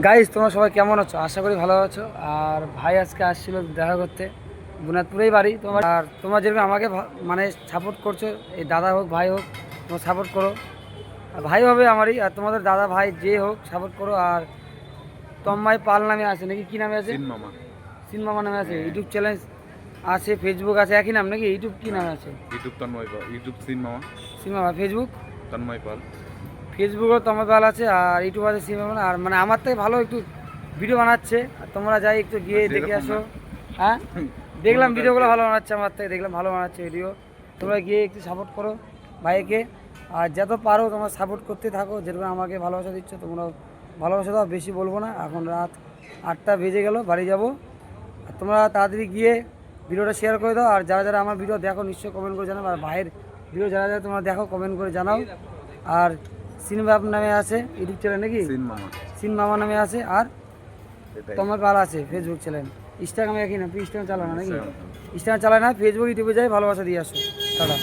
Guys তোমরা সবাই কেমন আছো? আশা করি ভালো আছো। আর ভাই আজকে আসছিল দেখা করতে, বুনাদপুরেই বাড়ি তোমার। আর তোমরা যেরকম আমাকে মানে সাপোর্ট করছো, এই দাদা হোক ভাই হোক, তোমরা সাপোর্ট করো। আর ভাই হবে আমারই, আর তোমাদের দাদা ভাই যে হোক সাপোর্ট করো। আর তন্ময় পাল নামে আছে নাকি, কি নামে আছে? সিনমামা। সিনমামা নামে আছে। ইউটিউব চ্যানেল আছে, ফেসবুক আছে, একই নাম নাকি? ইউটিউব কি নামে আছে? ইউটিউব তন্ময় পাল, ইউটিউব সিনমামা, সিনমামা। ফেসবুক তন্ময় পাল। ফেসবুকও তন্ময় পাল আছে, আর ইউটিউব আছে সিনমামা। আর মানে আমার থেকে ভালো একটু ভিডিও বানাচ্ছে, আর তোমরা যাই একটু গিয়ে দেখে আসো। হ্যাঁ, দেখলাম ভিডিওগুলো ভালো বানাচ্ছে, আমার থেকে দেখলাম ভালো বানাচ্ছে ভিডিও। তোমরা গিয়ে একটু সাপোর্ট করো ভাইকে, আর যত পারো তোমরা সাপোর্ট করতে থাকো। যেরকম আমাকে ভালোবাসা দিচ্ছ তোমরা ভালোবাসা দাও। বেশি বলবো না, এখন রাত 8টা বেজে গেল, বাড়ি যাবো। আর তোমরা তাড়াতাড়ি গিয়ে ভিডিওটা শেয়ার করে দাও। আর যারা যারা আমার ভিডিও দেখো নিশ্চয়ই কমেন্ট করে জানাও। আর ভাইয়ের ভিডিও যারা যারা তোমরা দেখো কমেন্ট করে জানাও। আর সিনবাব নামে আছে ইউটিউব চ্যানেল নাকি? সিনমামা। সিনমামা নামে আছে। আর এটাই। তোমার পাল আছে ফেসবুক চ্যানেল। ইনস্টাগ্রামে একই না? ইনস্টাগ্রাম চালায় না নাকি? ইনস্টাগ্রাম চালায় না, ফেসবুক ইউটিউবে যাই ভালোবাসা দিয়ে আসো। টাটা।